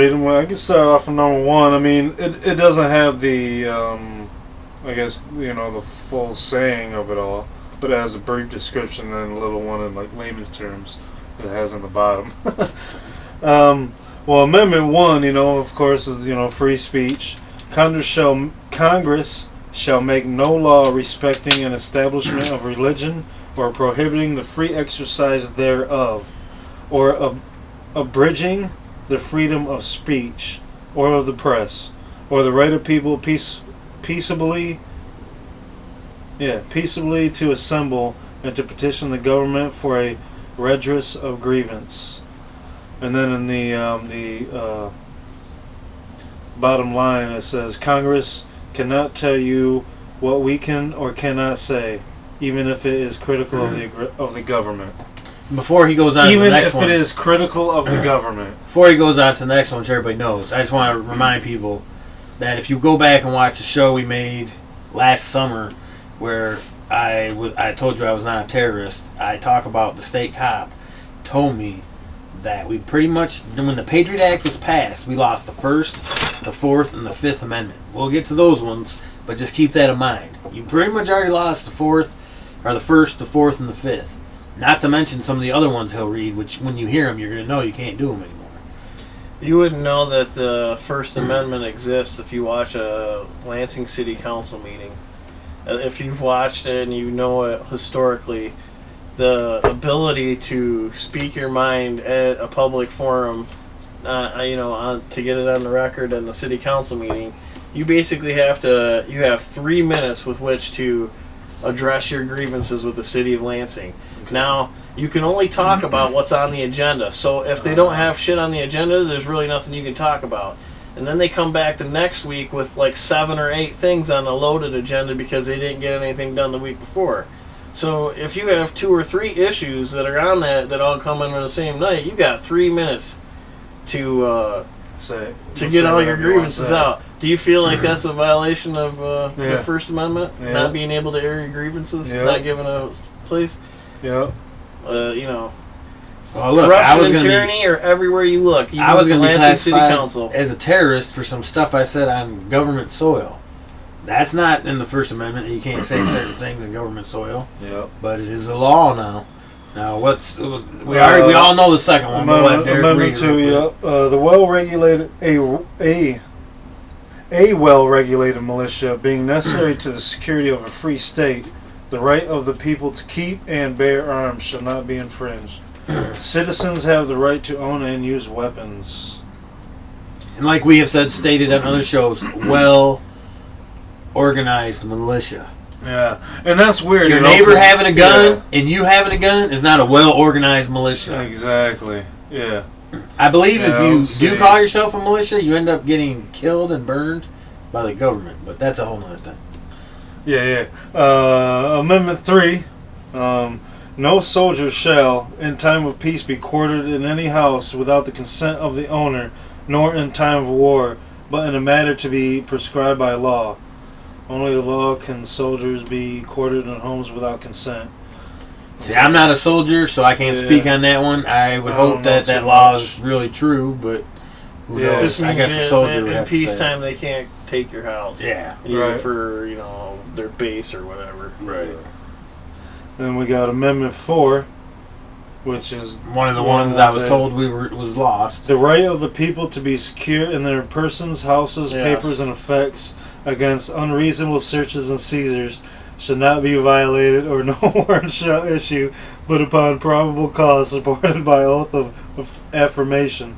read them. Well, I can start off with number one. I mean, it doesn't have the, I guess, the full saying of it all, but it has a brief description and a little one in like layman's terms that it has on the bottom. Well, Amendment 1, of course, is, free speech. Congress shall make no law respecting an establishment of religion or prohibiting the free exercise thereof, or abridging the freedom of speech or of the press, or the right of people peaceably to assemble and to petition the government for a redress of grievance. And then in the bottom line it says, Congress cannot tell you what we can or cannot say, even if it is critical of the government. Before he goes on to the next one. Even if it is critical of the government. Before he goes on to the next one, which everybody knows, I just want to remind people that if you go back and watch the show we made last summer where I told you I was not a terrorist, I talk about the state cop told me that we pretty much, when the Patriot Act was passed, we lost the First, the Fourth, and the Fifth Amendment. We'll get to those ones, but just keep that in mind. You pretty much already lost the Fourth, or the First, the Fourth, and the Fifth. Not to mention some of the other ones he'll read, which when you hear them, you're going to know you can't do them anymore. You wouldn't know that the First Amendment exists if you watch a Lansing City Council meeting. If you've watched it and you know it historically, the ability to speak your mind at a public forum, to get it on the record in the city council meeting, you basically have 3 minutes with which to address your grievances with the city of Lansing. Okay. Now, you can only talk about what's on the agenda. So if they don't have shit on the agenda, there's really nothing you can talk about. And then they come back the next week with like 7 or 8 things on the loaded agenda because they didn't get anything done the week before. So if you have 2 or 3 issues that are on that all come in on the same night, you got 3 minutes to get all your grievances out. Do you feel like that's a violation of the First Amendment? Yeah. Not being able to air your grievances? Yeah. Not giving a place? Yeah. Well, look, corruption and tyranny are everywhere you look. I was going to be classified as a terrorist for some stuff I said on government soil. That's not in the First Amendment. You can't say certain things in government soil. Yeah. But it is a law now. Now, we all know the second one. Amendment 2, the well-regulated a well-regulated militia being necessary to the security of a free state, the right of the people to keep and bear arms shall not be infringed. Citizens have the right to own and use weapons. And like we have stated on other shows, organized militia. Yeah, and that's weird. Your neighbor having a gun and you having a gun is not a well-organized militia. Exactly. Yeah. I believe if you do call yourself a militia, you end up getting killed and burned by the government. But that's a whole other thing. Yeah. Amendment 3. No soldier shall, in time of peace, be quartered in any house without the consent of the owner, nor in time of war, but in a matter to be prescribed by law. Only the law can soldiers be quartered in homes without consent. See, I'm not a soldier, so I can't speak on that one. I would hope that law is really true, but who knows? Just means I guess a soldier in peacetime they can't take your house. Yeah. And use it for, their base or whatever. Right. Then we got Amendment 4, which is one of the ones I was told was lost. The right of the people to be secure in their persons, houses, papers, and effects against unreasonable searches and seizures should not be violated, or no warrant shall issue but upon probable cause supported by oath of affirmation,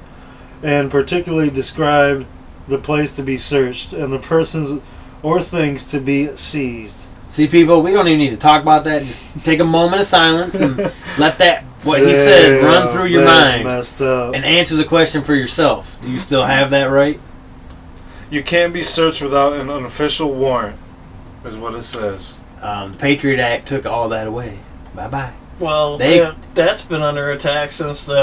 and particularly described the place to be searched and the persons or things to be seized. See, people, we don't even need to talk about that. Just take a moment of silence and let what he said run through your mind messed up. And answer the question for yourself. Do you still have that right? You can't be searched without an official warrant, is what it says. The Patriot Act took all that away. Bye-bye. Well, that's been under attack since we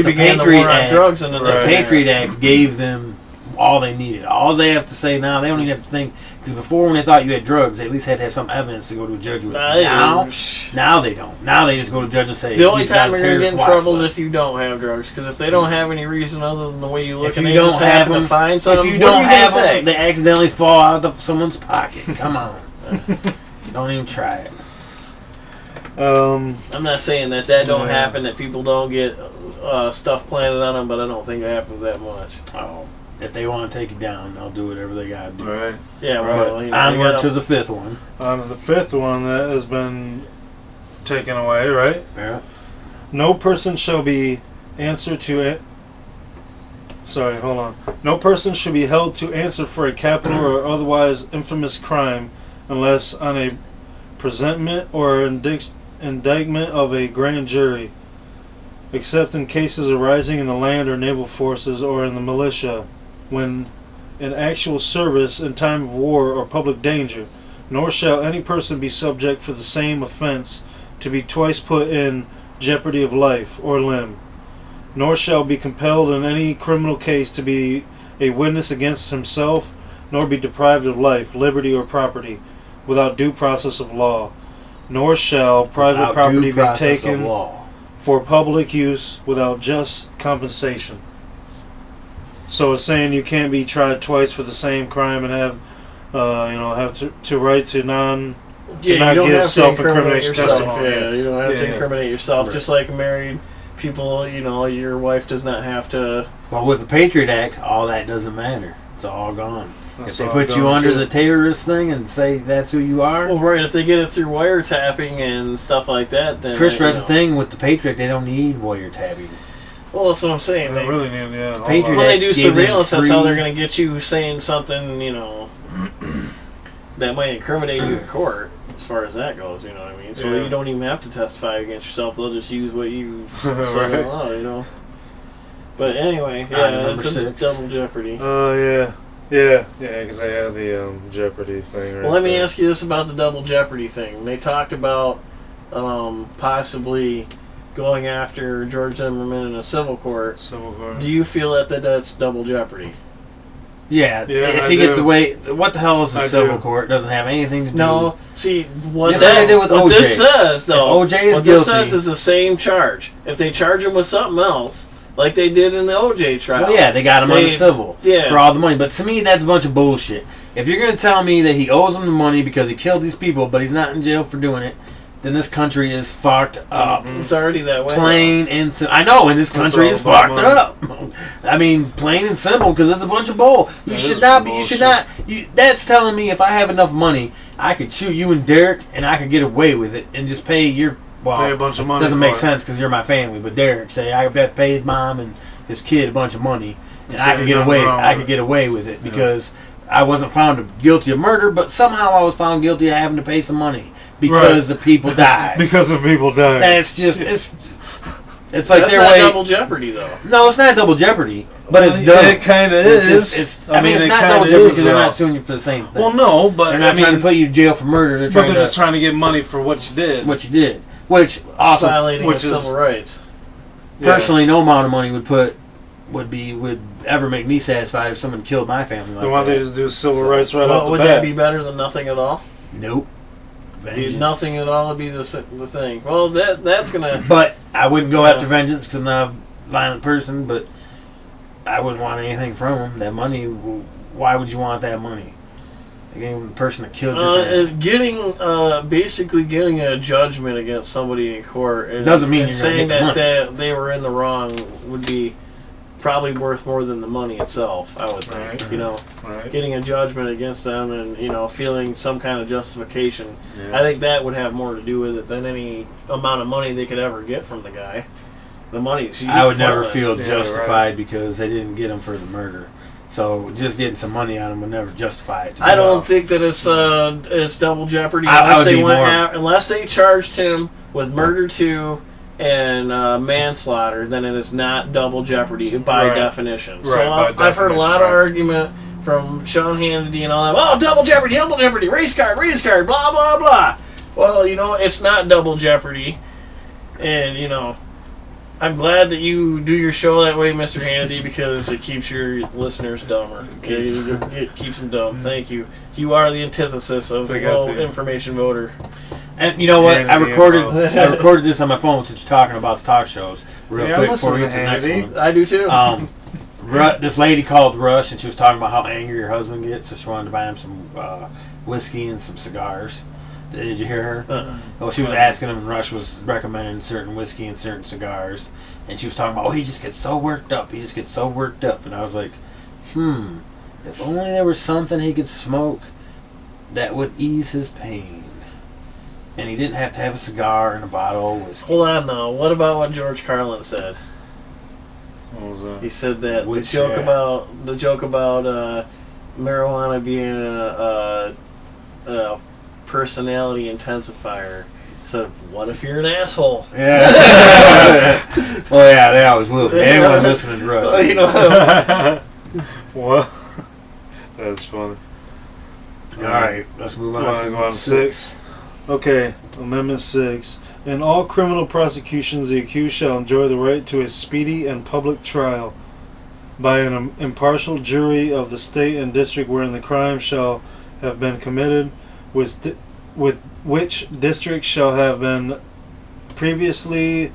began the war on drugs. And the Patriot Act gave them all they needed. All they have to say now, they don't even have to think. Because before, when they thought you had drugs, they at least had to have some evidence to go to a judge with. Now they don't. Now they just go to a judge and say, the only time you're going to get in trouble is if you don't have drugs. Because if they don't have any reason other than the way you look, if and you they don't just have happen them, to find something, if you what don't are you have gonna say? them, they accidentally fall out of someone's pocket. Come on. Don't even try it. I'm not saying that don't happen, that people don't get stuff planted on them, but I don't think it happens that much. Oh, if they want to take you down, they'll do whatever they got to do. Right. Yeah, well, onward to the fifth one. On to the fifth one that has been taken away, right? Yeah. No person shall be answered to Sorry, hold on. No person should be held to answer for a capital or otherwise infamous crime unless on a presentment or indictment of a grand jury, except in cases arising in the land or naval forces or in the militia, when in actual service in time of war or public danger. Nor shall any person be subject for the same offense to be twice put in jeopardy of life or limb. Nor shall be compelled in any criminal case to be a witness against himself, nor be deprived of life, liberty, or property without due process of law. Nor shall private property be taken for public use without just compensation. So it's saying you can't be tried twice for the same crime and have to right to not give self-incrimination testimony. Yeah, you don't have to incriminate yourself. Right. Just like married people, your wife does not have to. Well, with the Patriot Act, all that doesn't matter. It's all gone. That's if they put you under the terrorist thing and say that's who you are. Well, right. If they get it through wiretapping and stuff like that, then Chris read the thing with the Patriot Act, they don't need wiretapping. Well, that's what I'm saying. They really need, when they do surveillance, that's how they're going to get you saying something, that might incriminate you in court, as far as that goes, you know what I mean? So you don't even have to testify against yourself. They'll just use what you said out, But anyway, it's a double jeopardy. Yeah, because they have the Jeopardy thing. Well, let me ask you this about the double jeopardy thing. They talked about possibly going after George Zimmerman in a civil court. Do you feel that's double jeopardy? Yeah, if he gets away, what the hell is a civil court? It doesn't have anything to do. No, see what they did with OJ. This says though, if OJ is what guilty, this says is the same charge. If they charge him with something else, like they did in the OJ trial, well, yeah, they got him on the civil for all the money. But to me, that's a bunch of bullshit. If you're gonna tell me that he owes them the money because he killed these people, but he's not in jail for doing it, then this country is fucked up. It's already that way. Plain and simple. I know, and this country is fucked up. I mean, plain and simple, because it's a bunch of bull. You should not. That's telling me if I have enough money, I could shoot you and Derek, and I could get away with it, and just pay your. Well, pay a bunch of money. Doesn't make sense because you're my family. But Derek, say I have to pay his mom and his kid a bunch of money, and I could get away. I could get away with it because I wasn't found guilty of murder, but somehow I was found guilty of having to pay some money. Because the people died. Because of people dying. That's just it's like that's their not way. Double jeopardy though. No, it's not double jeopardy, but it's dumb. It kind of is. It's not double jeopardy because they're not suing you for the same thing. Well, no, but they're not trying to put you in jail for murder. They're just trying to get money for what you did. Which also violating civil rights. Personally, no amount of money would ever make me satisfied if someone killed my family. Then why don't they just do civil rights right off the bat? Would that be better than nothing at all? Nope. Vengeance. Nothing at all would be the thing. Well, that's gonna. But I wouldn't go after vengeance because I'm not a violent person. But I wouldn't want anything from him. That money. Why would you want that money? Again, the person that killed your family. Basically getting a judgment against somebody in court. Doesn't mean you're saying gonna get the that they were in the wrong would be probably worth more than the money itself, I would think. Right. Getting a judgment against them and feeling some kind of justification. I think that would have more to do with it than any amount of money they could ever get from the guy. The money. I would never feel justified because they didn't get him for the murder. So just getting some money on him would never justify it. I don't think that it's double jeopardy unless they charged him with murder too. And manslaughter, then it is not double jeopardy by definition. Right, so I've heard a lot of argument from Sean Hannity and all that. Oh, double jeopardy, race car, blah blah blah. Well, it's not double jeopardy, and I'm glad that you do your show that way, Mr. Hannity, because it keeps your listeners dumber. It keeps them dumb. Thank you. You are the antithesis of low information voter. And you know what? I recorded this on my phone since you're talking about the talk shows. Real quick before we get to the next one. I do too. This lady called Rush and she was talking about how angry her husband gets, so she wanted to buy him some whiskey and some cigars. Did you hear her? Well, she was asking him, and Rush was recommending certain whiskey and certain cigars, and she was talking about, he just gets so worked up. He just gets so worked up, and I was like, if only there was something he could smoke that would ease his pain, and he didn't have to have a cigar and a bottle of whiskey. Hold on, now. What about what George Carlin said? What was that? He said that the joke about marijuana being a personality intensifier. So what if you're an asshole? Yeah. Well, yeah, they always will. Anyone listening to Rush. What? That's funny. All right, let's move on. Go on to 6. Okay, Amendment 6. In all criminal prosecutions, the accused shall enjoy the right to a speedy and public trial by an impartial jury of the state and district wherein the crime shall have been committed, with which district shall have been previously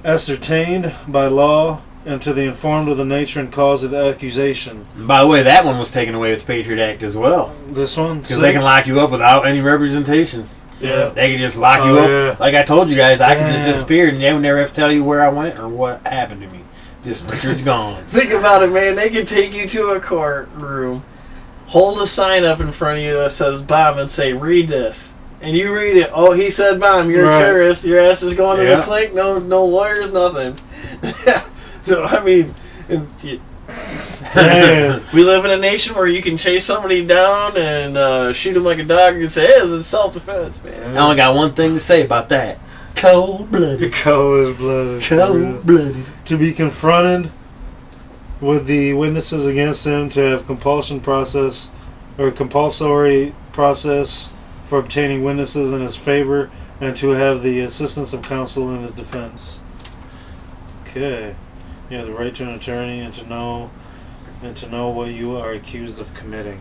ascertained by law, and to the informed of the nature and cause of the accusation. By the way, that one was taken away with the Patriot Act as well. This one? Because they can lock you up without any representation. Yeah. They can just lock you up. Yeah. Like I told you guys, I could just disappear and they would never have to tell you where I went or what happened to me. Just Richard's gone. Think about it, man. They can take you to a courtroom, hold a sign up in front of you that says bomb and say, read this. And you read it. Oh, he said bomb. You're a terrorist. Your ass is going to the clink. No lawyers, nothing. So, I mean, we live in a nation where you can chase somebody down and shoot him like a dog and say, hey, it's self-defense, man. I only got one thing to say about that. Cold-blooded. Cold-blooded. Cold-blooded. To be confronted with the witnesses against him, to have compulsory process for obtaining witnesses in his favor, and to have the assistance of counsel in his defense. Okay. You have the right to an attorney and to know what you are accused of committing.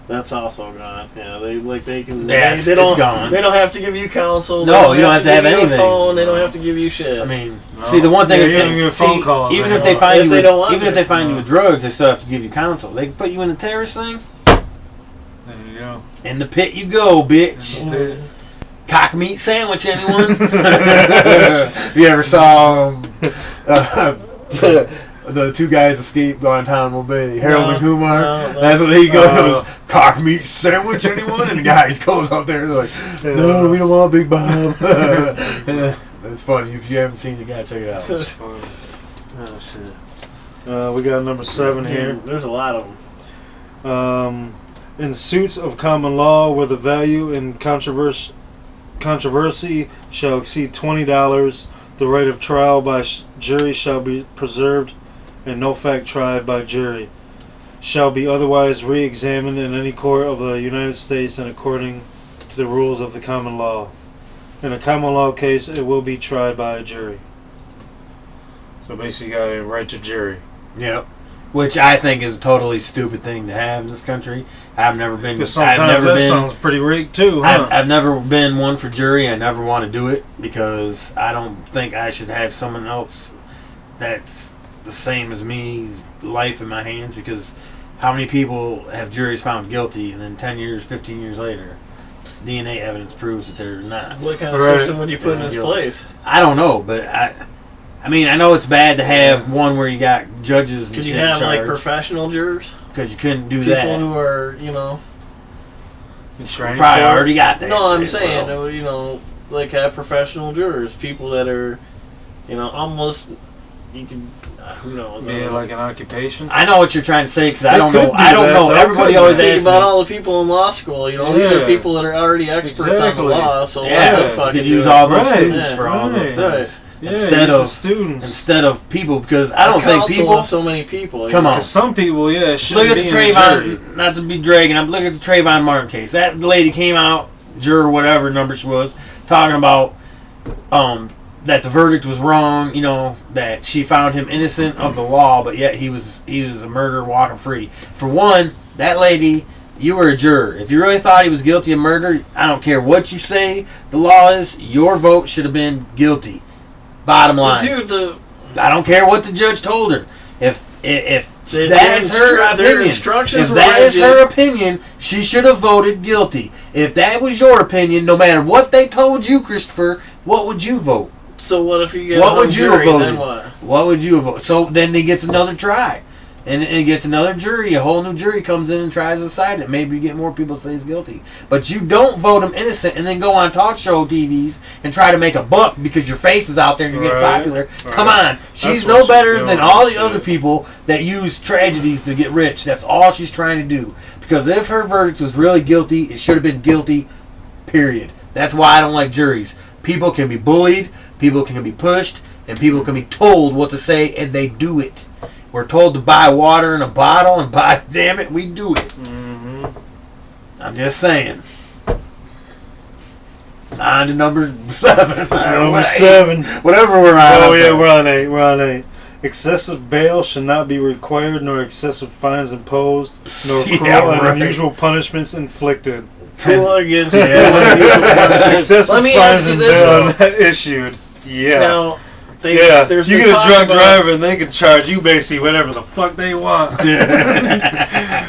That's also gone. Yeah, they can. Yeah, they don't. Gone. They don't have to give you counsel. No, you don't have to have anything. Phone. They don't have to give you shit. I mean, see the one thing. Even if they find you, even if they find you with drugs, they still have to give you counsel. They can put you in the terrorist thing. There you go. In the pit you go, bitch. Cock meat sandwich, anyone? You ever saw the two guys escape Guantanamo Bay? Harold and Kumar? No. That's what he goes, cock meat sandwich, anyone? And the guy goes up there and like, no, we don't want Big Bob. That's funny. If you haven't seen it, you gotta check it out. That's funny. Oh, shit. We got number 7 here. There's a lot of them. In suits of common law where the value in controversy shall exceed $20, the right of trial by jury shall be preserved, and no fact tried by jury shall be otherwise re-examined in any court of the United States and according to the rules of the common law. In a common law case, it will be tried by a jury. So basically, you got a right to jury. Yep. Which I think is a totally stupid thing to have in this country. I've never been. Because sometimes that sounds pretty rigged too, huh? I've never been one for jury. I never want to do it because I don't think I should have someone else that's the same as me's life in my hands. Because how many people have juries found guilty and then 10 years, 15 years later, DNA evidence proves that they're not? What kind of system would you put in its place? I don't know, but I mean, I know it's bad to have one where you got judges and Could shit you have, in charge. like, professional jurors? Because you couldn't do People that. People who are, probably already got that. No, I'm saying, like, have professional jurors. People that are, almost, you can, who knows? Yeah, like an occupation? I know what you're trying to say, because I don't know. Everybody always asks about all the people in law school. These are people that are already experts on the law, so what the fuck you could use all those students for all the things. Yeah, instead of people, because I don't think people of so many people. Come on, because some people, shouldn't look at be the Trayvon. Not to be dragging, I'm looking at the Trayvon Martin case. That lady came out, juror, whatever number she was, talking about that the verdict was wrong, you know, that she found him innocent of the law, but yet he was a murderer walking free. For one, that lady, you were a juror. If you really thought he was guilty of murder, I don't care what you say the law is, your vote should have been guilty. Bottom line. Dude, I don't care what the judge told her. If that is her opinion, she should have voted guilty. If that was your opinion, no matter what they told you, Christopher, what would you vote? So what if you get what would you have voted? Then what? What would you have voted? So then he gets another try. And it gets another jury. A whole new jury comes in and tries to decide it. Maybe you get more people to say he's guilty. But you don't vote him innocent and then go on talk show TVs and try to make a buck because your face is out there and you're getting popular. Right. Come on. She's no better than all the other people that use tragedies to get rich. That's all she's trying to do. Because if her verdict was really guilty, it should have been guilty, period. That's why I don't like juries. People can be bullied, people can be pushed, and people can be told what to say, and they do it. We're told to buy water in a bottle, and by damn it, we do it. Mm-hmm. I'm just saying. On to number 7. Number 7. Whatever we're on. Oh, yeah, we're on 8. We're on 8. Excessive bail should not be required, nor excessive fines imposed, nor cruel and unusual punishments inflicted. Excessive fines and bail issued. Yeah. Now, you get a drunk driver and they can charge you basically whatever the fuck they want.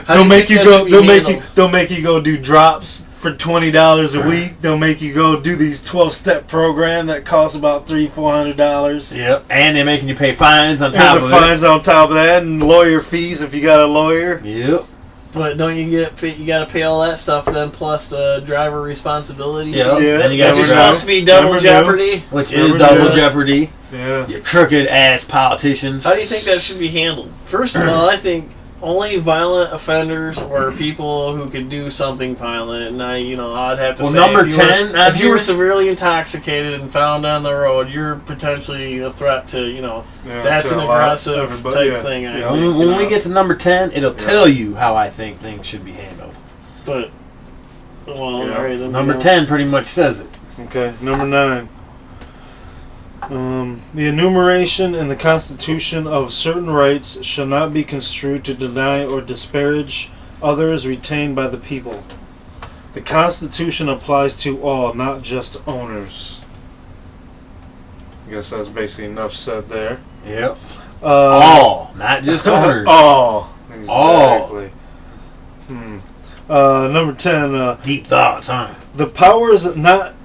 They'll make you go do drops for $20 a week. They'll make you go do these 12-step program that costs about $300-400. Yep, and they're making you pay fines on top of it. Fines on top of that, and lawyer fees if you got a lawyer. Yep. But don't you got to pay all that stuff then plus the driver responsibility? Yep. Yeah. And you got supposed to be double jeopardy, which is double jeopardy. Yeah. You crooked ass politicians. How do you think that should be handled? First of all, I think only violent offenders or people who could do something violent, and I'd have to say number 10. If you were severely intoxicated and found on the road, you're potentially a threat to that's an aggressive type thing. I think, when we get to number 10, it'll tell you how I think things should be handled. But all right, then number 10 pretty much says it. Okay, number 9. The enumeration in the Constitution of certain rights shall not be construed to deny or disparage others retained by the people. The Constitution applies to all, not just owners. I guess that's basically enough said there. Yep. All, not just owners. All. Exactly. Number 10. Deep thoughts, huh? The powers not...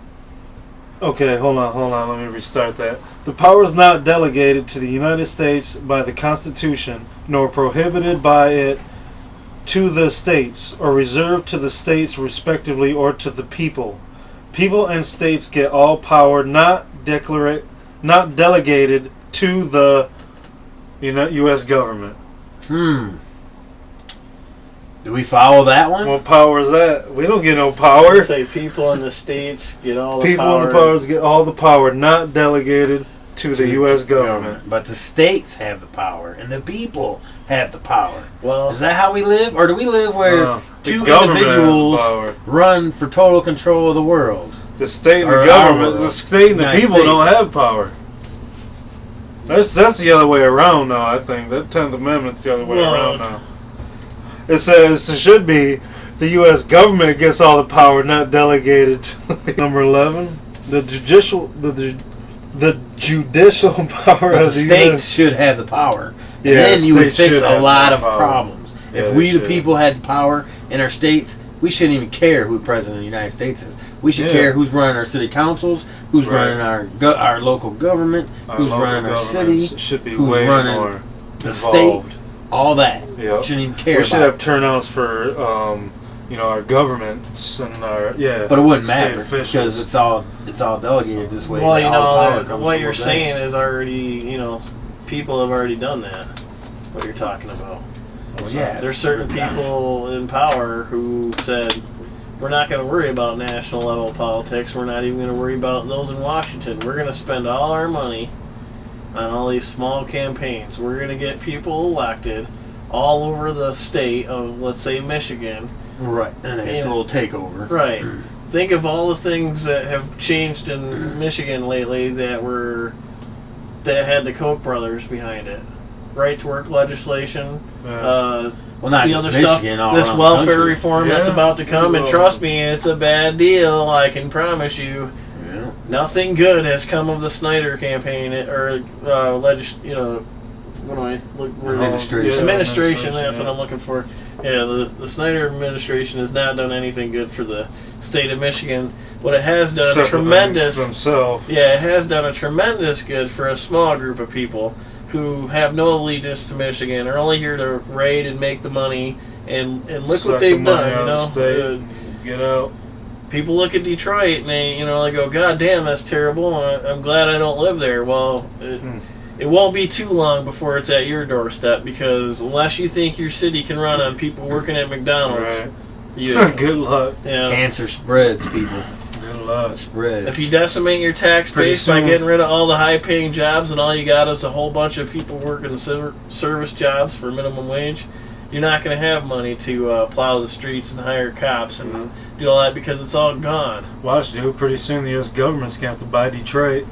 Okay, hold on. Let me restart that. The powers not delegated to the United States by the Constitution, nor prohibited by it to the states, or reserved to the states respectively, or to the people. People and states get all power not delegated to the U.S. government. Do we follow that one? What power is that? We don't get no power. Say people in the states get all the power. People in the powers get all the power, not delegated to the U.S. government. But the states have the power, and the people have the power. Well, is that how we live? Or do we live where two individuals run for total control of the world? The state and the government, the state and the people don't have power. That's the other way around now, I think. That 10th Amendment's the other way around now. It says it should be the U.S. government gets all the power, not delegated to number 11. The judicial power of the states should have the power. And then you would fix a lot of problems. If we, the people, had the power in our states, we shouldn't even care who the president of the United States is. We should care who's running our city councils, who's running our local government, who's running our city, should be who's way running more the involved. state. All that. Yep. Shouldn't even care. We should have turnouts for our governments and our But it wouldn't matter officials. because it's all delegated this way. Well, what you're saying is already people have already done that. What you're talking about. Well, yeah, there's certain people in power who said we're not going to worry about national level politics. We're not even going to worry about those in Washington. We're going to spend all our money on all these small campaigns. We're going to get people elected all over the state of, let's say, Michigan. Right, and it's a little takeover. Right. think of all the things that have changed in Michigan lately that had the Koch brothers behind it. Right to work legislation. Well, not the just other Michigan, stuff, all this around the welfare country. reform that's about to come, and trust me, it's a bad deal. I can promise you. Yeah. Nothing good has come of the Snyder campaign or what do I look? Administration. Administration. That's what I'm looking for. Yeah, the Snyder administration has not done anything good for the state of Michigan. What it has done Except for tremendous. themselves. Yeah, it has done a tremendous good for a small group of people who have no allegiance to Michigan, are only here to raid and make the money, and look Suck what they've the money done. out of the state, get out. People look at Detroit and they go, God damn, that's terrible. I'm glad I don't live there. Well, it won't be too long before it's at your doorstep, because unless you think your city can run on people working at McDonald's, good luck. Yeah. Cancer spreads, people. Good luck. Spreads. If you decimate your tax base by getting rid of all the high-paying jobs and all you got is a whole bunch of people working service jobs for minimum wage, you're not going to have money to plow the streets and hire cops and do all that, because it's all gone. Watch, dude. Pretty soon the U.S. government's going to have to buy Detroit.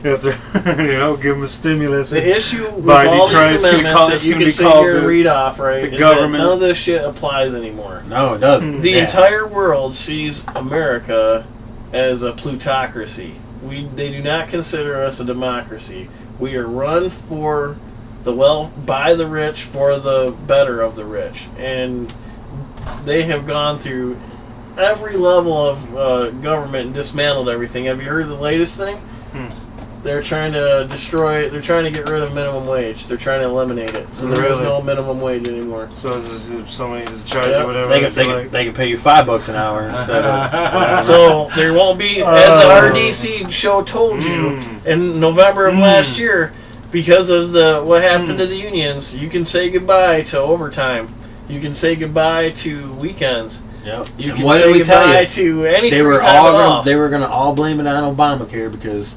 You have to, give them a stimulus. The issue with by all Detroit, these it's gonna amendments that you can sit here and read off, right, the is government. that none of this shit applies anymore. No, it doesn't. The entire world sees America as a plutocracy. They do not consider us a democracy. We are run for by the rich, for the better of the rich. And they have gone through every level of government and dismantled everything. Have you heard the latest thing? They're trying to get rid of minimum wage. They're trying to eliminate it. So there is no minimum wage anymore. So if somebody's charge or whatever, they can pay you $5 an hour instead of. So there won't be, as the R.D.C. show told you in November of last year, because of what happened to the unions, you can say goodbye to overtime. You can say goodbye to weekends. Yep. You And can what say did we tell goodbye you? to any They free were time at all. They were going to all blame it on Obamacare, because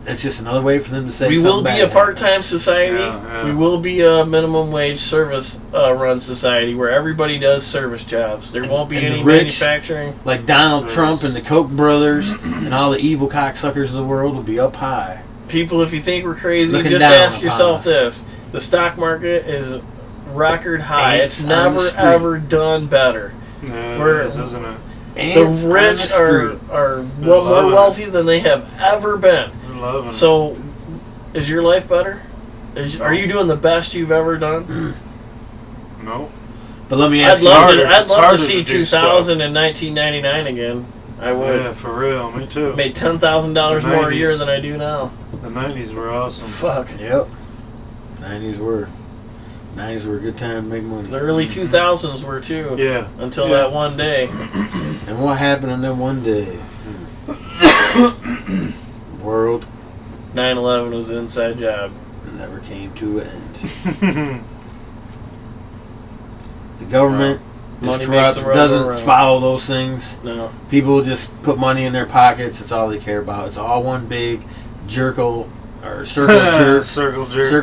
it's just another way for them to say We something will be bad a part-time society. Yeah. We will be a minimum wage service run society where everybody does service jobs. There won't be and any the rich, manufacturing. Like Donald Service. Trump and the Koch brothers and all the evil cocksuckers of the world will be up high. People, if you think we're crazy, Looking just down ask upon yourself us. this. The stock market is record high. Ants It's on the never, street. ever done better. Yeah, We're- it is, isn't it? Ants The on rich street. are They're more loving it. wealthy than they have ever been. We're loving it. So, is your life better? Are you doing the best you've ever done? No. But let me I'd ask you. love It's to harder see to do 2000 and 1999 again. I would. Yeah, for real. Me too. Made $10,000 The more a year 90s. than I do now. The 90s were awesome. Fuck. Yep. 90s were a good time to make money. The early 2000s were too. Yeah. Until that one day. And what happened on that one day? World 9/11 was an inside job. never came to an end. The government is Money makes corrupt, the world go doesn't round. follow those things. No. People just put money in their pockets. That's all they care about. It's all one big circle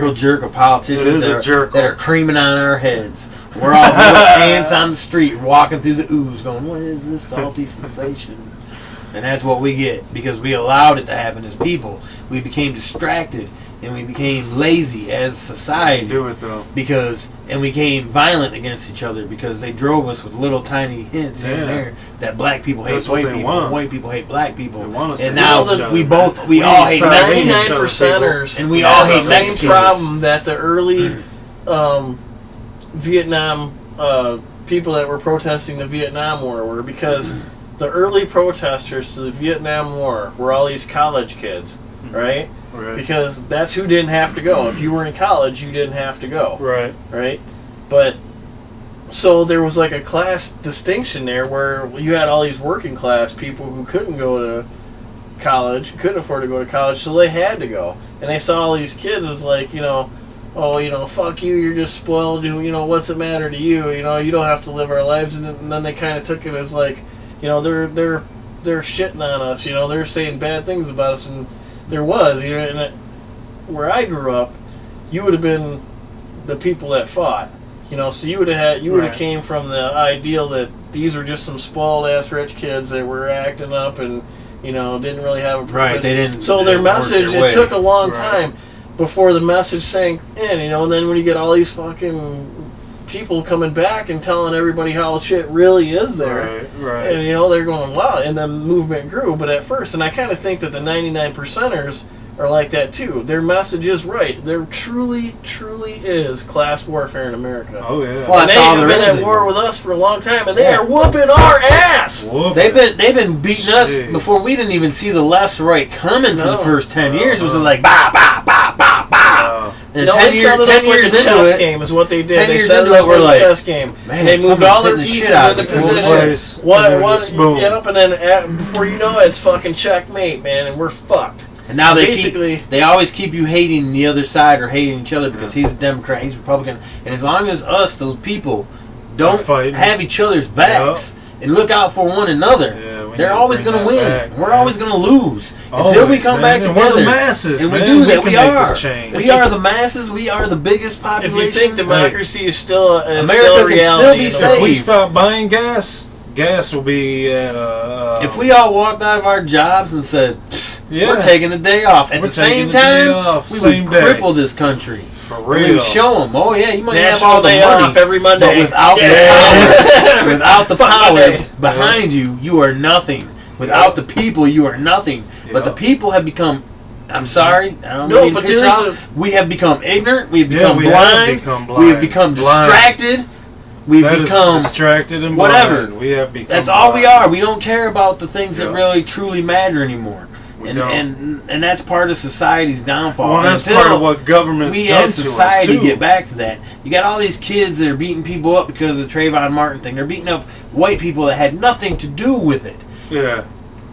jerk of politicians It is that, a jerkle. that are creaming on our heads. We're all little ants on the street walking through the ooze going, what is this salty sensation? And that's what we get because we allowed it to happen as people. We became distracted and we became lazy as society. Do it though. And we became violent against each other because they drove us with little tiny hints here and there that black people hate That's what white they people want. and white people hate black people. They want us and to now hate each other, we man. both we We all need to hate start hating Mexicans. each other, 99%ers And we have all the hate same Mexicans. problem that the early Vietnam people that were protesting the Vietnam War were, because the early protesters to the Vietnam War were all these college kids, right? Right. Because that's who didn't have to go. If you were in college, you didn't have to go. Right. Right? But so there was like a class distinction there where you had all these working class people who couldn't go to college, couldn't afford to go to college, so they had to go. And they saw all these kids as like, fuck you, you're just spoiled, what's it matter to you? You don't have to live our lives. And then they kind of took it as like, they're shitting on us, they're saying bad things about us. And there was, where I grew up, you would have been the people that fought, so you would have came from the ideal that these were just some spoiled ass rich kids that were acting up and didn't really have a purpose. Right, they didn't. So their message, it took a long time before the message sank in, and then when you get all these fucking people coming back and telling everybody how shit really is there, right. And they're going, wow, and the movement grew. But at first, and I kind of think that the 99%ers are like that too. Their message is right. There truly is class warfare in America. Oh yeah. Well, and they have been at war with us for a long time, and they are whooping our ass. They've been beating us before we didn't even see the left right coming for the first 10 years. It was like bah bah bah bah bah. And 10 years into chess game is what they did. 10 they years set into it up it, we're like a like, chess game. Man, they moved all their the pieces shit into position. Yep, and then before you know it, it's fucking checkmate, man, and we're fucked. And now they always keep you hating the other side or hating each other because he's a Democrat, he's a Republican, and as long as us, the people, don't have each other's backs and look out for one another, they're always going to win. We're always going to lose until we come back together. We're the masses, and we man. do that. We are the masses. We are the biggest population. If you think democracy is still America can still be saved. If we stop buying gas will be at if we all walked out of our jobs and said, we're taking the day off. At the same time, we would cripple this country. For real. We would show them, you might have all the money off every Monday, but without the power behind you, you are nothing. Without the people, you are nothing. But the people have become, I'm sorry, I don't mean to piss off. We have become ignorant. We have become blind. We have become distracted. We've become distracted and whatever. We have become. That's all we are. We don't care about the things that really truly matter anymore. And that's part of society's downfall. Well, that's part of what government's we done as to society us, too. get back to that. You got all these kids that are beating people up because of the Trayvon Martin thing. They're beating up white people that had nothing to do with it. Yeah.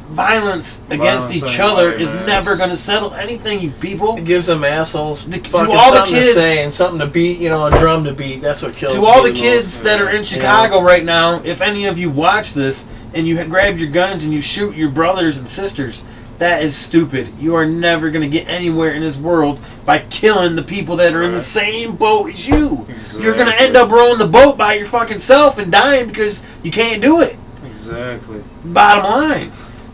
Violence against each other is never going to settle anything, you people. It gives them assholes to all the kids to say and something to beat, a drum to beat. That's what kills. To all the kids that are in Chicago right now, if any of you watch this and you grab your guns and you shoot your brothers and sisters, that is stupid. You are never going to get anywhere in this world by killing the people that are in the same boat as you. Exactly. You're going to end up rowing the boat by your fucking self and dying because you can't do it. Exactly. Bottom line.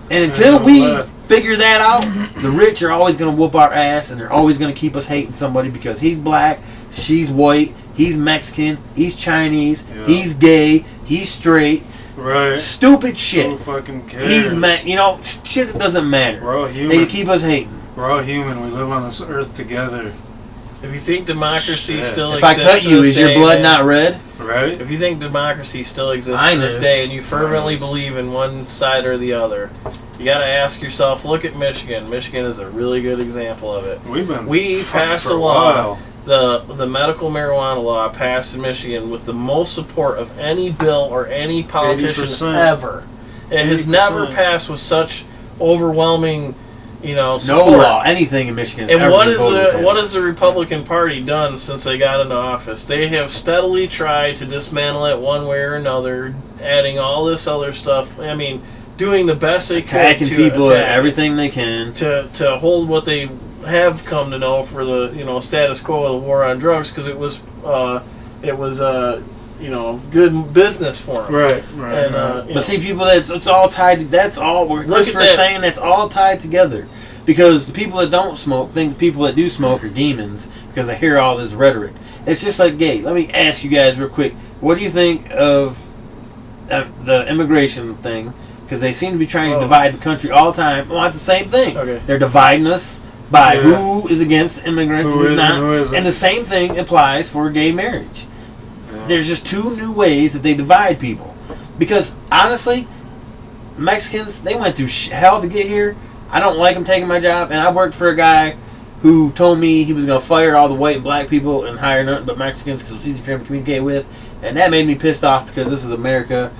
And until we figure that out, the rich are always going to whoop our ass, and they're always going to keep us hating somebody because he's black, she's white, he's Mexican, he's Chinese, he's gay, he's straight. Right. Stupid shit. Who fucking cares? He's shit that doesn't matter. We're all human. They keep us hating. We're all human. We live on this earth together. If you think democracy still exists, if I cut you, is your blood not red? Right. If you think democracy still exists to this day, and you fervently believe in one side or the other, you got to ask yourself. Look at Michigan. Michigan is a really good example of it. We passed a law. The medical marijuana law passed in Michigan with the most support of any bill or any politician 80%. Ever. It has never passed with such overwhelming, support. No law, anything in Michigan. And what has the Republican Party done since they got into office? They have steadily tried to dismantle it one way or another, adding all this other stuff. I mean, doing the best they can attacking people at everything they can to hold what they have come to know for the status quo of the war on drugs, because it was good business for them. Right. And, but see, people, it's all tied. That's all we're saying. That's all tied together, because the people that don't smoke think the people that do smoke are demons because they hear all this rhetoric. It's just like gay. Let me ask you guys real quick. What do you think of the immigration thing? Because they seem to be trying to divide the country all the time. Well, it's the same thing. Okay. They're dividing us by who is against immigrants and who's not. And the same thing applies for gay marriage. Yeah. There's just two new ways that they divide people. Because, honestly, Mexicans, they went through hell to get here. I don't like them taking my job. And I worked for a guy who told me he was going to fire all the white and black people and hire nothing but Mexicans because it's easy for him to communicate with. And that made me pissed off because this is America.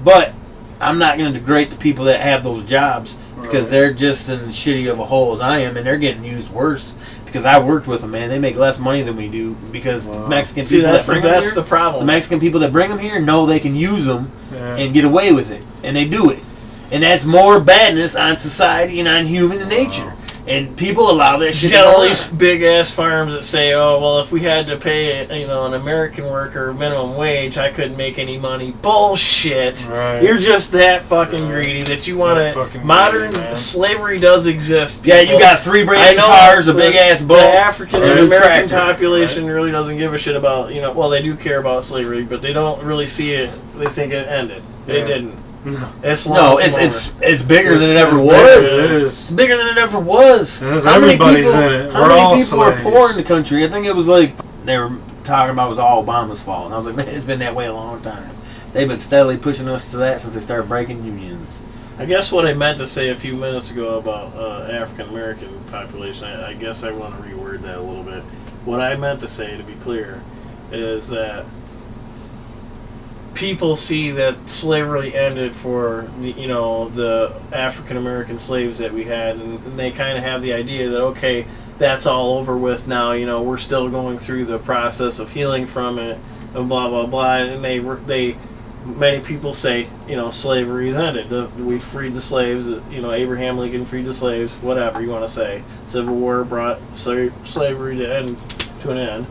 But I'm not going to degrade the people that have those jobs because they're just as shitty of a hole as I am, and they're getting used worse because I worked with them, man. They make less money than we do because Mexican people that's the problem. The Mexican people that bring them here know they can use them and get away with it, and they do it. And that's more badness on society and on human nature. And people allow that shit. You got all these big ass farms that say, "Oh, well, if we had to pay, an American worker minimum wage, I couldn't make any money." Bullshit. Right. You're just that fucking greedy that you want to. Modern slavery does exist. People. Yeah, you got 3 brand new cars, a big ass boat. The African and American population really doesn't give a shit about, well, they do care about slavery, but they don't really see it. They think it ended. It didn't. No. It's bigger than it ever was. It is. It's bigger than it ever was. How many people in it? How many people are poor in the country? I think it was like they were talking about it was all Obama's fault. And I was like, man, it's been that way a long time. They've been steadily pushing us to that since they started breaking unions. I guess what I meant to say a few minutes ago about African American population, I guess I want to reword that a little bit. What I meant to say, to be clear, is that people see that slavery ended for the African American slaves that we had, and they kind of have the idea that, okay, that's all over with now. We're still going through the process of healing from it, and blah blah blah. And many people say, slavery's ended. We freed the slaves. Abraham Lincoln freed the slaves. Whatever you want to say. Civil War brought slavery to an end,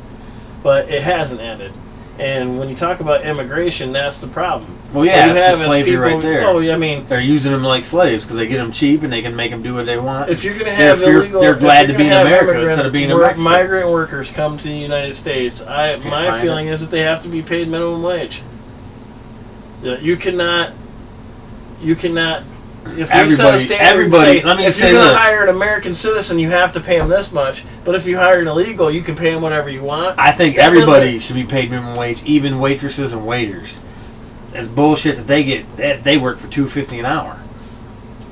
but it hasn't ended. And when you talk about immigration, that's the problem. Well, yeah, it's just slavery right there. Oh, I mean, they're using them like slaves because they get them cheap and they can make them do what they want. If you're going to have they're glad to be in America instead of being in Mexico. Migrant workers come to the United States. My feeling is that they have to be paid minimum wage. You cannot. If we set a standard, if you're going to hire an American citizen, you have to pay them this much. But if you hire an illegal, you can pay them whatever you want. I think everybody should be paid minimum wage, even waitresses and waiters. That's bullshit that they get. They work for $2.50 an hour,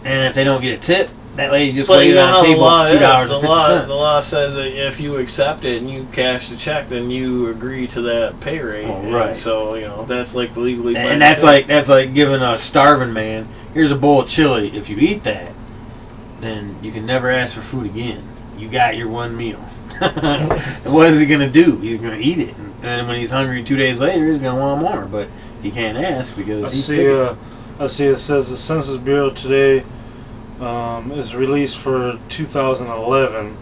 and if they don't get a tip, that lady just waited on the table for $2.50. The law says that if you accept it and you cash the check, then you agree to that pay rate. Oh, right. And so that's like the legally. And that's like giving a starving man, here's a bowl of chili. If you eat that, then you can never ask for food again. You got your one meal. What is he gonna do? He's gonna eat it, and then when he's hungry 2 days later, he's gonna want more. But he can't ask because I see. It says the Census Bureau today is released for 2011.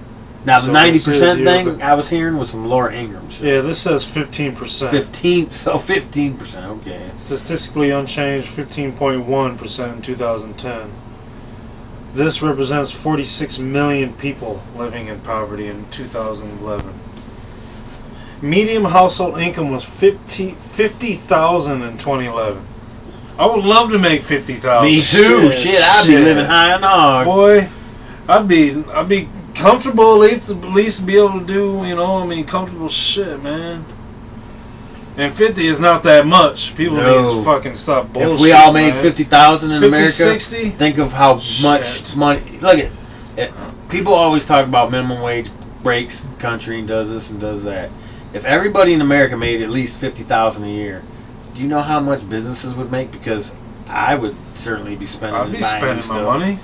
Now the 90% thing I was hearing was from Laura Ingram. Yeah, this says 15%. 15%. Okay. Statistically unchanged, 15.1% in 2010. This represents 46 million people living in poverty in 2011. Median household income was $50,000 in 2011. I would love to make $50,000. Me too. Shit, I'd be living high and hard. Boy, I'd be comfortable at least be able to do, comfortable shit, man. And 50 is not that much. People need to fucking stop bullshit. If we all made 50,000 in America, 60? Think of how much money. Look at it. People always talk about minimum wage breaks the country and does this and does that. If everybody in America made at least 50,000 a year, do you know how much businesses would make? Because I would certainly be spending. I'd be spending my money.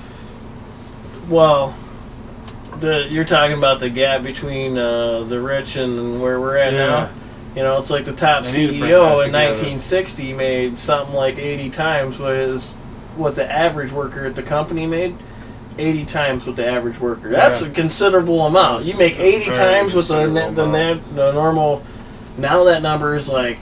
Well, you're talking about the gap between the rich and where we're at now. It's like the top CEO in 1960 made something like 80 times what the average worker at the company made. 80 times what the average worker. That's a considerable amount. You make 80 times what the normal. Now that number is like.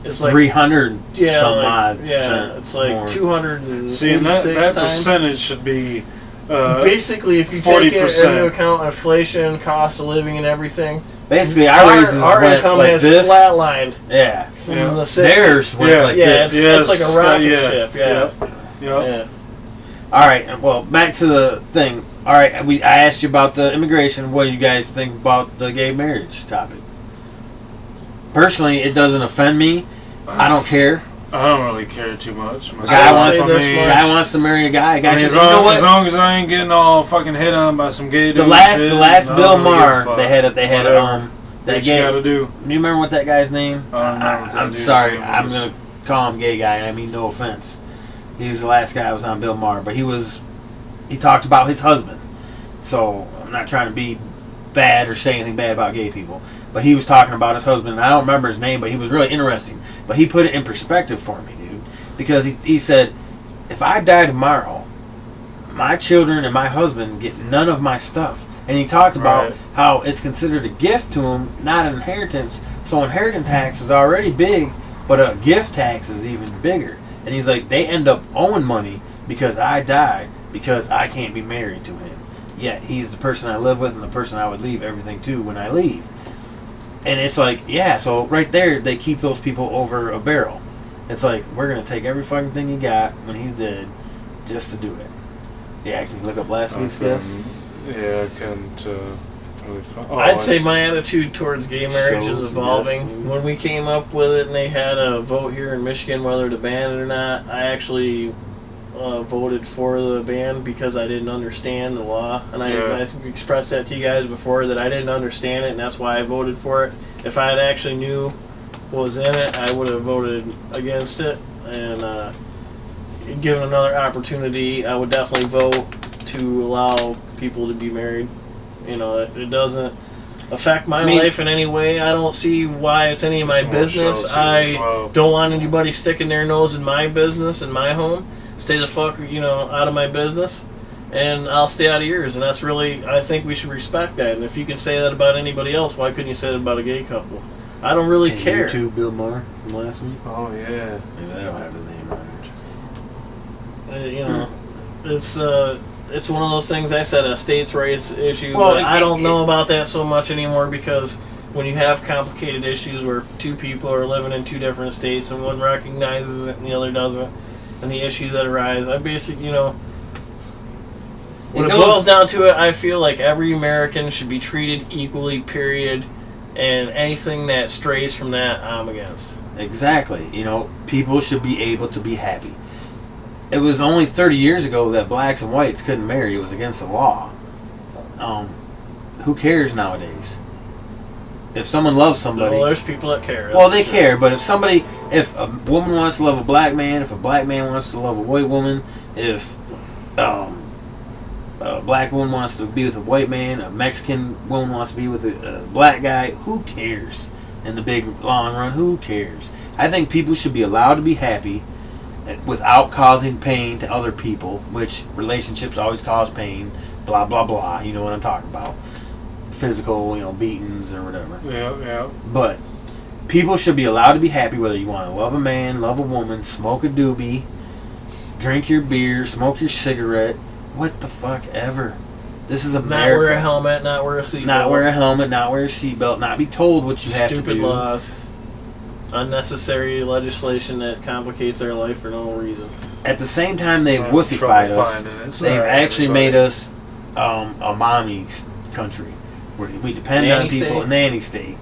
It's 300 some odd. Yeah, it's like more. 200. See, and that percentage should be. Basically, if you 40%. Take into account inflation, cost of living, and everything. Basically, our income has flatlined. Yeah. From the 60s. Theirs went like this. It's like a rocket ship. Yeah. All right. Well, back to the thing. All right. I asked you about the immigration. What do you guys think about the gay marriage topic? Personally, it doesn't offend me. I don't care. I don't really care too much. Guy wants to marry a guy. As long as I ain't getting all fucking hit on by some gay dudes. The last Bill Maher, they had that you gotta do. Do you remember what that guy's name? I'm sorry. I'm gonna call him gay guy. I mean, no offense. He's the last guy that was on Bill Maher, but he talked about his husband. So I'm not trying to be bad or say anything bad about gay people. But he was talking about his husband, and I don't remember his name, but he was really interesting. But he put it in perspective for me, dude. Because he said, if I die tomorrow, my children and my husband get none of my stuff. And he talked about how it's considered a gift to him, not an inheritance. So inheritance tax is already big, but a gift tax is even bigger. And he's like, they end up owing money because I died, because I can't be married to him. Yet he's the person I live with and the person I would leave everything to when I leave. And it's like, yeah, so right there, they keep those people over a barrel. It's like, we're going to take every fucking thing you got when he's dead just to do it. Yeah, can you look up last week's guest? Yeah, I can't really find. I'd say my attitude towards gay marriage is evolving. When we came up with it and they had a vote here in Michigan whether to ban it or not, I actually voted for the ban because I didn't understand the law. And I expressed that to you guys before that I didn't understand it, and that's why I voted for it. If I had actually knew what was in it, I would have voted against it. And given another opportunity, I would definitely vote to allow people to be married. You know, it doesn't affect my life in any way. I don't see why it's any of my business. I don't want anybody sticking their nose in my business, in my home. Stay the fuck, out of my business, and I'll stay out of yours. And that's really, I think we should respect that. And if you can say that about anybody else, why couldn't you say that about a gay couple? I don't really care. YouTube Bill Maher from last week? Oh, yeah. Maybe I don't have his name on it. It's one of those things. I said a states' rights issue. Well, I don't know about that so much anymore because when you have complicated issues where two people are living in two different states and one recognizes it and the other doesn't, and the issues that arise, I basically, when it boils down to it, I feel like every American should be treated equally, period, and anything that strays from that, I'm against. Exactly. People should be able to be happy. It was only 30 years ago that blacks and whites couldn't marry. It was against the law. Who cares nowadays? If someone loves somebody... Well, there's people that care. Well, they care, but if a woman wants to love a black man, if a black man wants to love a white woman, if a black woman wants to be with a white man, a Mexican woman wants to be with a black guy, who cares? In the big long run, who cares? I think people should be allowed to be happy without causing pain to other people, which relationships always cause pain, blah, blah, blah. You know what I'm talking about. Physical, beatings or whatever. Yeah. But people should be allowed to be happy whether you want to love a man, love a woman, smoke a doobie, drink your beer, smoke your cigarette, what the fuck ever. This is America. Not wear a helmet, not wear a seatbelt. Not wear a helmet, not wear a seatbelt, not be told what you have to do. Stupid laws. Unnecessary legislation that complicates our life for no reason. At the same time, they've wussified us. They've actually made us a mommy country. We depend on people. A nanny state.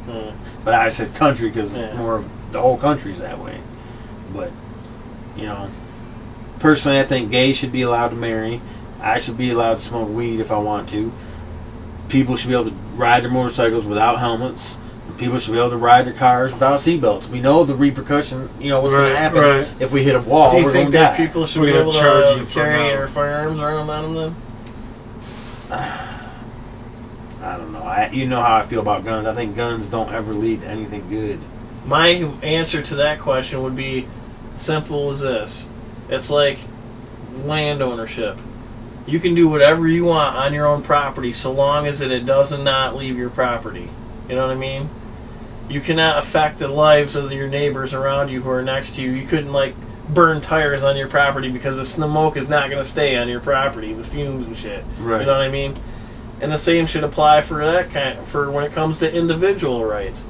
But I said country because more of the whole country's that way. But, personally, I think gays should be allowed to marry. I should be allowed to smoke weed if I want to. People should be able to ride their motorcycles without helmets. People should be able to ride their cars without seatbelts. We know the repercussion, what's going to happen if we hit a wall. Do you think that die. people should be able to carry their firearms around on them then? I don't know. You know how I feel about guns. I think guns don't ever lead to anything good. My answer to that question would be simple as this. It's like land ownership. You can do whatever you want on your own property so long as it does not leave your property. You know what I mean? You cannot affect the lives of your neighbors around you who are next to you. You couldn't, burn tires on your property because the smoke is not going to stay on your property, the fumes and shit. Right. You know what I mean? And the same should apply for when it comes to individual rights.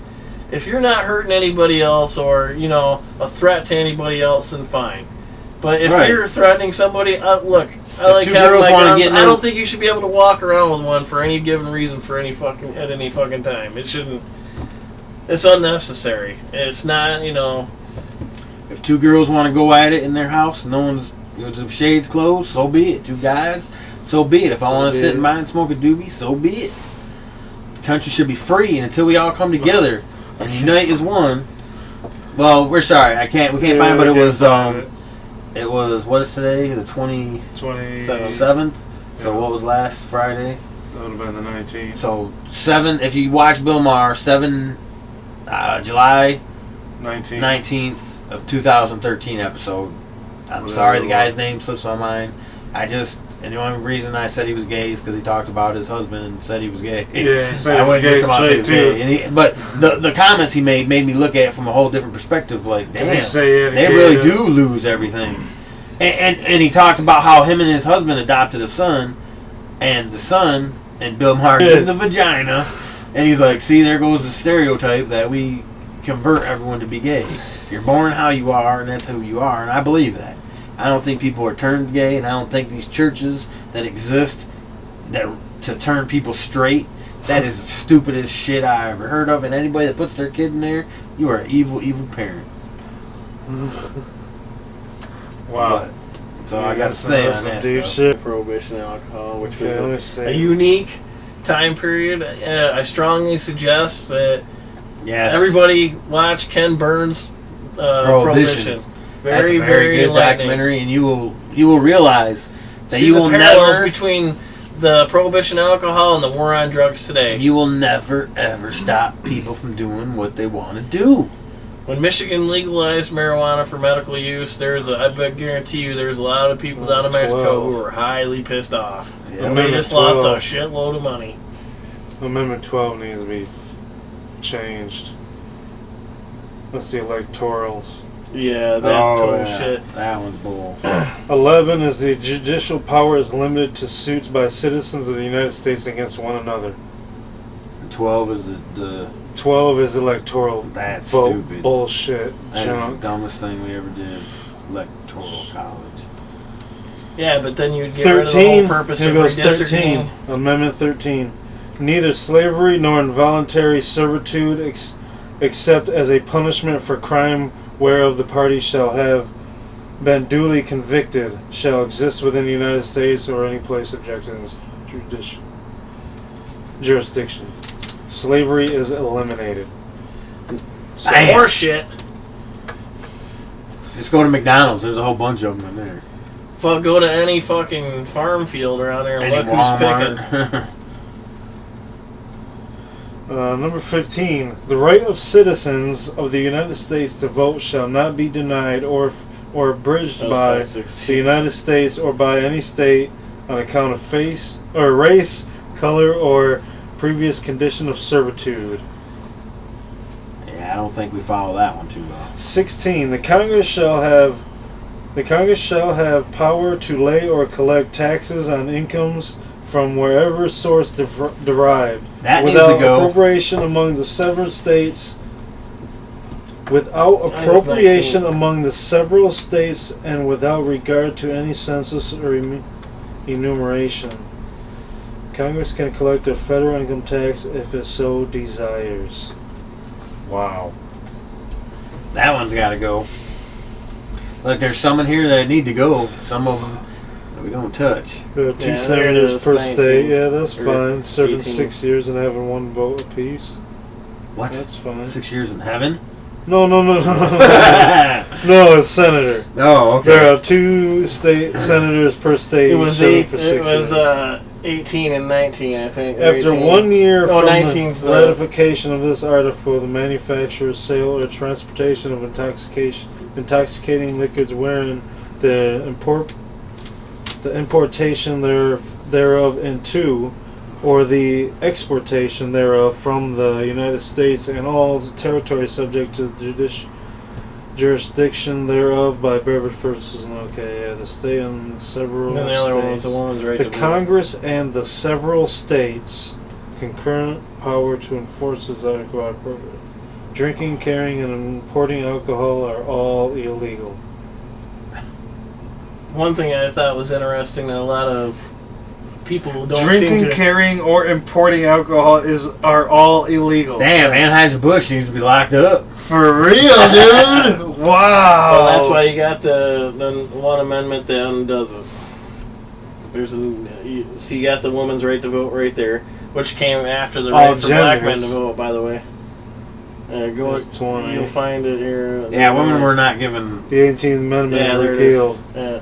If you're not hurting anybody else or, a threat to anybody else, then fine. But if you're threatening somebody, look, I like having my guns. I don't think you should be able to walk around with one for any given reason at any fucking time. It shouldn't. It's unnecessary. It's not, If two girls want to go at it in their house, no one's, the shades closed, so be it. Two guys, so be it. If I want to sit in mine and smoke a doobie, so be it. The country should be free, and until we all come together and unite as one. Well, we're sorry, we can't find it, but it was it was, what is today? The 27th. So what was last Friday? That would have been the 19th. So 7. If you watch Bill Maher, July 19th of 2013 episode. I'm sorry, the guy's name slips my mind. And the only reason I said he was gay is because he talked about his husband and said he was gay. Yeah, he said he was gay straight too. But the comments he made me look at it from a whole different perspective. Like, damn, they really do lose everything. And he talked about how him and his husband adopted a son, and the son and Bill Maher's in the vagina, and he's like, see, there goes the stereotype that we convert everyone to be gay. You're born how you are, and that's who you are, and I believe that. I don't think people are turned gay, and I don't think these churches that exist to turn people straight, that is the stupidest shit I ever heard of. And anybody that puts their kid in there, you are an evil, evil parent. Wow. But, so I got to say on that deep stuff. shit. Prohibition alcohol, which was a unique time period. I strongly suggest that everybody watch Ken Burns' Prohibition. That's a very good documentary, and you will realize that you will never between the prohibition alcohol and the war on drugs today. You will never ever stop people from doing what they want to do. When Michigan legalized marijuana for medical use, I guarantee you, there's a lot of people down in Mexico who were highly pissed off. Yeah. They just lost a shitload of money. Amendment 12 needs to be changed. That's the electorals. Yeah, that shit. That one's bull. 11 is the judicial power is limited to suits by citizens of the United States against one another. 12 is the 12 is electoral. That's stupid. Bullshit. That's the dumbest thing we ever did. Electoral college. Yeah, but then you'd get rid of the whole purpose of redistricting. 13. Amendment 13. Neither slavery nor involuntary servitude except as a punishment for crime whereof the party shall have been duly convicted shall exist within the United States or any place subject to this jurisdiction. Slavery is eliminated. So more shit. Just go to McDonald's. There's a whole bunch of them in there. Go to any fucking farm field around there and look who's picking. Number 15. The right of citizens of the United States to vote shall not be denied or abridged by the United States or by any state on account of race, color, or previous condition of servitude. Yeah, I don't think we follow that one too well. 16. The Congress shall have power to lay or collect taxes on incomes from wherever source derived, without appropriation among the several states, and without regard to any census or enumeration. Congress can collect a federal income tax if it so desires. Wow. That one's got to go. Look, there's some in here that need to go. Some of them we don't touch. 2 senators per state. Yeah, that's fine. Serving 6 years and having one vote apiece. What? That's fine. 6 years in heaven? No. No, it's senator. Oh, okay. There are 2 state senators per state. It was serving for 6 years. 18 and 19, I think. After 1 year from the ratification of this article, the manufacture, sale, or transportation of intoxicating liquids wherein the importation thereof into, or the exportation thereof from the United States and all the territory subject to the jurisdiction thereof by beverage purposes. Okay, yeah, the state and several and the states. Other one was the woman's right the Congress and the several states concurrent power to enforce this article are appropriate. Drinking, carrying, and importing alcohol are all illegal. One thing I thought was interesting that a lot of people don't drinking, carrying, or importing alcohol are all illegal. Damn, Anheuser-Busch needs to be locked up. For real, dude? Wow. Well, that's why you got the one amendment that undoes it. You got the woman's right to vote right there, which came after the right for black men to vote, by the way. Go 20. You'll find it here. Yeah, women were not given. The 18th Amendment is repealed. Yeah.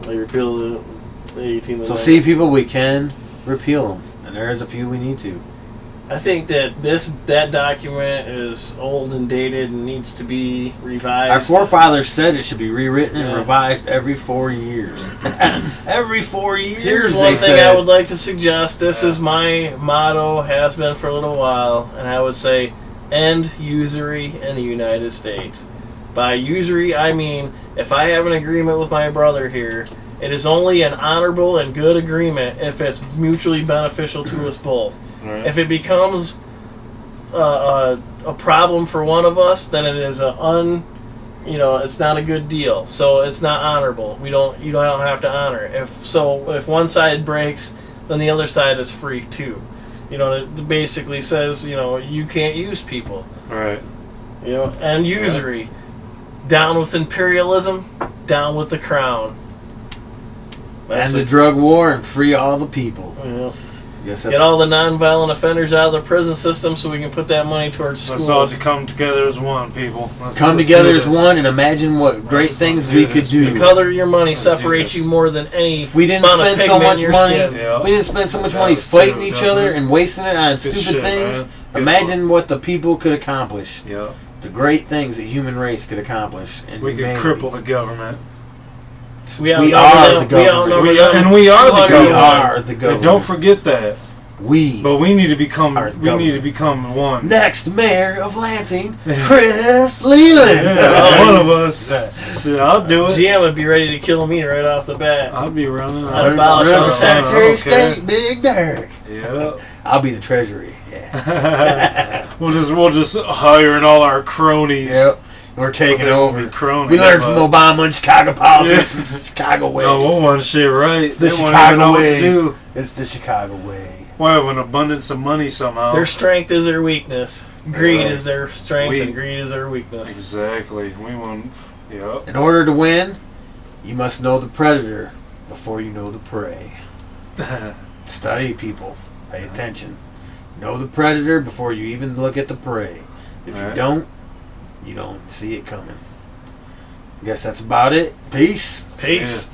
They repealed the 18th Amendment. So see, people, we can repeal them, and there's a few we need to. I think that document is old and dated and needs to be revised. Our forefathers said it should be rewritten and revised every 4 years. Every 4 years. Here's one thing I would like to suggest. This is my motto, has been for a little while, and I would say, end usury in the United States. By usury, I mean if I have an agreement with my brother here, it is only an honorable and good agreement if it's mutually beneficial to us both. Right. If it becomes a problem for one of us, then it is it's not a good deal. So it's not honorable. You don't have to honor it. If one side breaks, then the other side is free too. It basically says you can't use people. Right. And usury. Down with imperialism, down with the crown. And the drug war and free all the people. Get all the nonviolent offenders out of the prison system so we can put that money towards schools. Let's all come together as one, people. Let's together as one and imagine what great things we could do. The color of your money separates you more than any. If we didn't spend so much money, if we didn't spend so much money fighting each other and wasting it on stupid things, imagine what the people could accomplish. Yeah. The great things the human race could accomplish. We could cripple the government. We are the government. We are the government. We are the government. And don't forget that. But we need to become. We need to become one. Next mayor of Lansing, Chris Leland. One of us. Yeah, I'll do it. GM would be ready to kill me right off the bat. I'll be running. I'd abolish the Secretary of State, Big Dirk. Yeah. I'll be the Treasury. Yeah. we'll just hire in all our cronies. Yep. We're taking over. Cronies, we learned from Obama and Chicago politics. It's the Chicago way. No, we'll want shit right. It's the they Chicago know way. What to do. It's the Chicago way. We have an abundance of money somehow. Their strength is their weakness. Greed is their strength, and greed is their weakness. Exactly. We want. Yep. In order to win, you must know the predator before you know the prey. Study, people. Pay attention. Know the predator before you even look at the prey. If you don't see it coming. I guess that's about it. Peace. Peace.